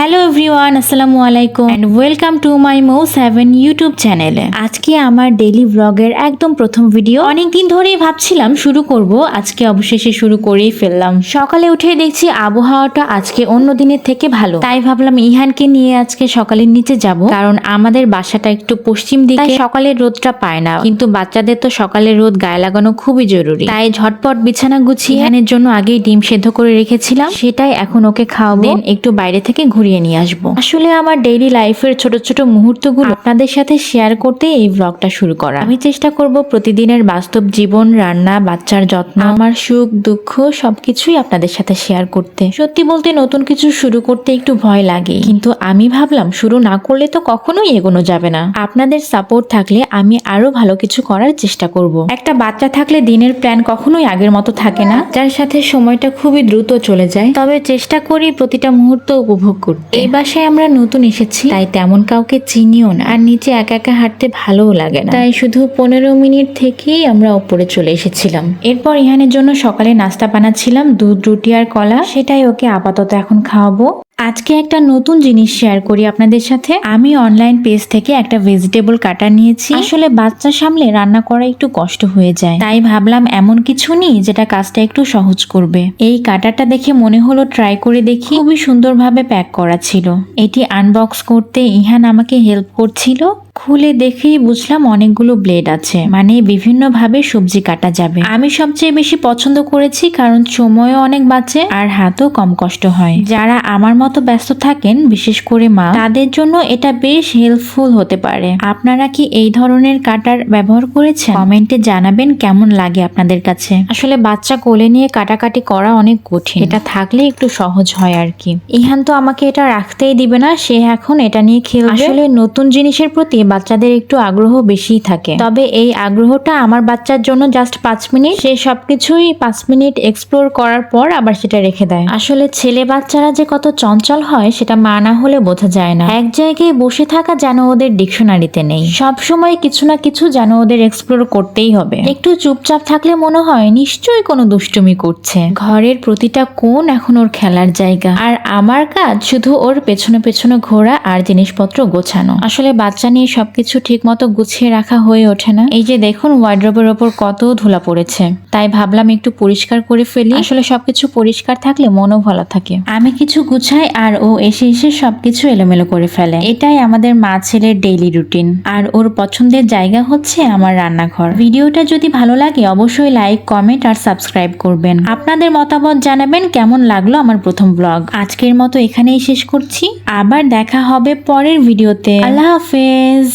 Hello everyone, আসসালামু আলাইকুম and welcome to my মৌ7 ইউটিউব চ্যানেলে। আজকে আমার ডেইলি ব্লগের একদম প্রথম ভিডিও। অনেকদিন ধরেই ভাবছিলাম শুরু করব, আজকে অবশেষে শুরু করেই ফেললাম। সকালে উঠে দেখছি আবহাওয়াটা আজকে অন্য দিনের থেকে ভালো, তাই ভাবলাম ইহানকে নিয়ে আজকে সকালের নিচে যাব, কারণ আমাদের বাসাটা একটু পশ্চিম দিকে, সকালের রোদটা পায় না, কিন্তু বাচ্চাদের তো সকালের রোদ গায়ে লাগানো খুবই জরুরি। তাই ঝটপট বিছানা গুছিয়ে ইহানের জন্য আগেই ডিম সেদ্ধ করে রেখেছিলাম, সেটাই এখন ওকে খাওয়াবো, দেন একটু বাইরে থেকে ঘুরিয়ে নিয়ে আসবো। আসলে আমার ডেইলি লাইফের ছোট ছোট মুহূর্তগুলো আপনাদের সাথে শেয়ার করতে এই ব্লগটা শুরু করা। আমি চেষ্টা করব প্রতিদিনের বাস্তব জীবন, রান্না, বাচ্চার যত্ন, আমার সুখ দুঃখ সবকিছুই আপনাদের সাথে শেয়ার করতে। সত্যি বলতে নতুন কিছু শুরু করতে একটু ভয় লাগে, কিন্তু আমি ভাবলাম শুরু না করলে তো কখনোই এগোনো যাবে না। আপনাদের সাপোর্ট থাকলে আমি আরো ভালো কিছু করার চেষ্টা করব। একটা বাচ্চা থাকলে দিনের প্ল্যান কখনোই আগের মতো থাকে না, যার সাথে সময়টা খুবই দ্রুত চলে যায়। তবে চেষ্টা করি প্রতিটা মুহূর্ত উপভোগ করতে। এই বাসায় আমরা নতুন এসেছি, তাই তেমন কাউকে চিনিও না, আর নিচে একা একা হাঁটতে ভালোও লাগে না, তাই শুধু 15 মিনিট থেকেই আমরা উপরে চলে এসেছিলাম। এরপর ইহানের জন্য সকালে নাস্তা বানাচ্ছিলাম, দুধ, রুটি আর কলা, সেটাই ওকে আপাতত এখন খাওয়াবো। আজকে একটা নতুন জিনিস শেয়ার করি আপনাদের সাথে। আমি অনলাইন পেজ থেকে একটা ভেজিটেবল কাটার নিয়েছি। আসলে বাচ্চা সামলে রান্না করা একটু কষ্ট হয়ে যায়, তাই ভাবলাম এমন কিছু নিই যেটা কাজটা একটু সহজ করবে। এই কাটারটা দেখে মনে হলো ট্রাই করে দেখি। খুবই সুন্দরভাবে প্যাক করা ছিল। এটি আনবক্স করতে ইহান আমাকে হেল্প করছিল। খুলে দেখেই বুঝলাম অনেকগুলো ব্লেড আছে, মানে বিভিন্ন ভাবে সবজি কাটা যাবে। আমি সবচেয়ে বেশি পছন্দ করেছি, কারণ সময়ও অনেক বাঁচে আর হাতও কম কষ্ট হয়। যারা আমার মতো ব্যস্ত থাকেন, বিশেষ করে মা, তাদের জন্য এটা বেশ হেল্পফুল হতে পারে। আপনারা কি এই ধরনের কাটার ব্যবহার করেছেন? কমেন্টে জানাবেন কেমন লাগে আপনাদের কাছে। আসলে বাচ্চা কোলে নিয়ে কাটাকাটি করা অনেক কঠিন, এটা থাকলে একটু সহজ হয় আর কি। ইহান তো আমাকে এটা রাখতেই দিবে না, সে এখন এটা নিয়ে খেলবে। আসলে নতুন জিনিসের প্রতি বাচ্চাদের একটু আগ্রহ বেশি থাকে, তবে এই আগ্রহটা আমার বাচ্চার জন্য জাস্ট 5 মিনিট। সে সবকিছুই 5 মিনিট এক্সপ্লোর করার পর আবার সেটা রেখে দেয়। আসলে ছেলে বাচ্চারা যে কত চঞ্চল হয় সেটা মা না হলে বোঝা যায় না। এক জায়গায় বসে থাকা যেন ওদের ডিকশনারিতে নেই, সব সময় কিছু না কিছু যেন ওদের এক্সপ্লোর করতেই হবে। একটু চুপচাপ থাকলে মনে হয় নিশ্চয়ই কোনো দুষ্টুমি করছে। ঘরের প্রতিটা কোণ এখন ওর খেলার জায়গা, আর আমার কাজ শুধু ওর পেছনে পেছনে ঘোরা আর জিনিসপত্র গোছানো। আসলে বাচ্চা নিয়ে সবকিছু ঠিক মতো গুছিয়ে রাখা হয়ে ওঠে না। এই যে দেখুন ওয়ার্ড্রোবের ওপর কত ধুলা পড়েছে, তাই ভাবলাম একটু পরিষ্কার করে ফেলি। আসলে সবকিছু পরিষ্কার থাকলে মনও ভালো থাকে। আমি কিছু গুছাই আর ও এসে এসে সবকিছু এলোমেলো করে ফেলে। এটাই আমাদের মা ছেলের ডেইলি রুটিন, আর ওর পছন্দের জায়গা হচ্ছে আমার রান্নাঘর। ভিডিওটা যদি ভালো লাগে অবশ্যই লাইক, কমেন্ট আর সাবস্ক্রাইব করবেন। আপনাদের মতামত জানাবেন কেমন লাগলো আমার প্রথম ব্লগ। আজকের মতো এখানেই শেষ করছি, আবার দেখা হবে পরের ভিডিওতে। আল্লাহ হাফেজ।